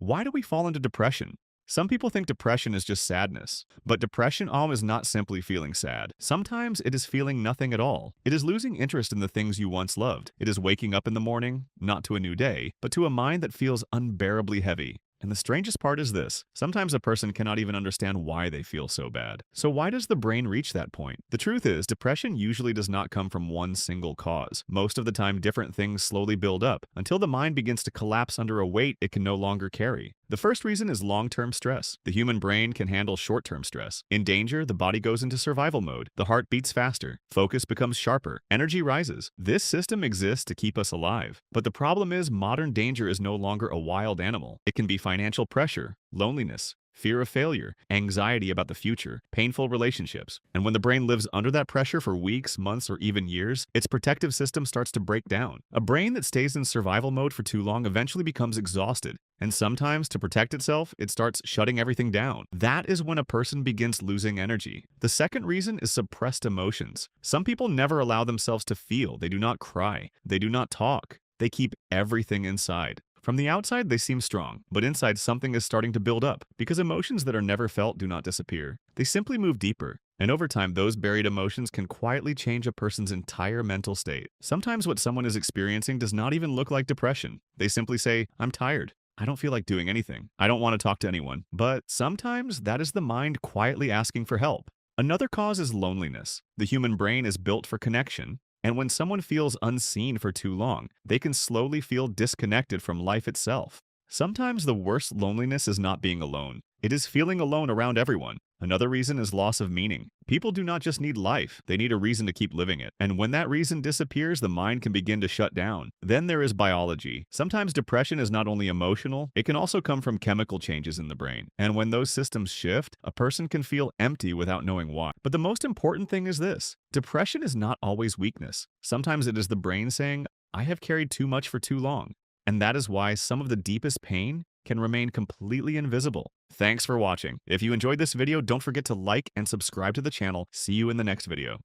Why do we fall into depression? Some people think depression is just sadness, but depression is not simply feeling sad. Sometimes it is feeling nothing at all. It is losing interest in the things you once loved. It is waking up in the morning, not to a new day, but to a mind that feels unbearably heavy. And the strangest part is this: sometimes a person cannot even understand why they feel so bad. So why does the brain reach that point? The truth is, depression usually does not come from one single cause. Most of the time, different things slowly build up until the mind begins to collapse under a weight it can no longer carry. The first reason is long-term stress. The human brain can handle short-term stress. In danger, the body goes into survival mode. The heart beats faster. Focus becomes sharper. Energy rises. This system exists to keep us alive. But the problem is, modern danger is no longer a wild animal. It can be financial pressure, loneliness, fear of failure, anxiety about the future, painful relationships. And when the brain lives under that pressure for weeks, months, or even years, its protective system starts to break down. A brain that stays in survival mode for too long eventually becomes exhausted. And sometimes, to protect itself, it starts shutting everything down. That is when a person begins losing energy. The second reason is suppressed emotions. Some people never allow themselves to feel. They do not cry. They do not talk. They keep everything inside. From the outside, they seem strong, but inside something is starting to build up, because emotions that are never felt do not disappear. They simply move deeper. And over time, those buried emotions can quietly change a person's entire mental state. Sometimes what someone is experiencing does not even look like depression. They simply say, "I'm tired. I don't feel like doing anything. I don't want to talk to anyone." But sometimes that is the mind quietly asking for help. Another cause is loneliness. The human brain is built for connection. And when someone feels unseen for too long, they can slowly feel disconnected from life itself. Sometimes the worst loneliness is not being alone. It is feeling alone around everyone. Another reason is loss of meaning. People do not just need life, they need a reason to keep living it. And when that reason disappears, the mind can begin to shut down. Then there is biology. Sometimes depression is not only emotional, it can also come from chemical changes in the brain. And when those systems shift, a person can feel empty without knowing why. But the most important thing is this: depression is not always weakness. Sometimes it is the brain saying, "I have carried too much for too long." And that is why some of the deepest pain can remain completely invisible. Thanks for watching. If you enjoyed this video, don't forget to like and subscribe to the channel. See you in the next video.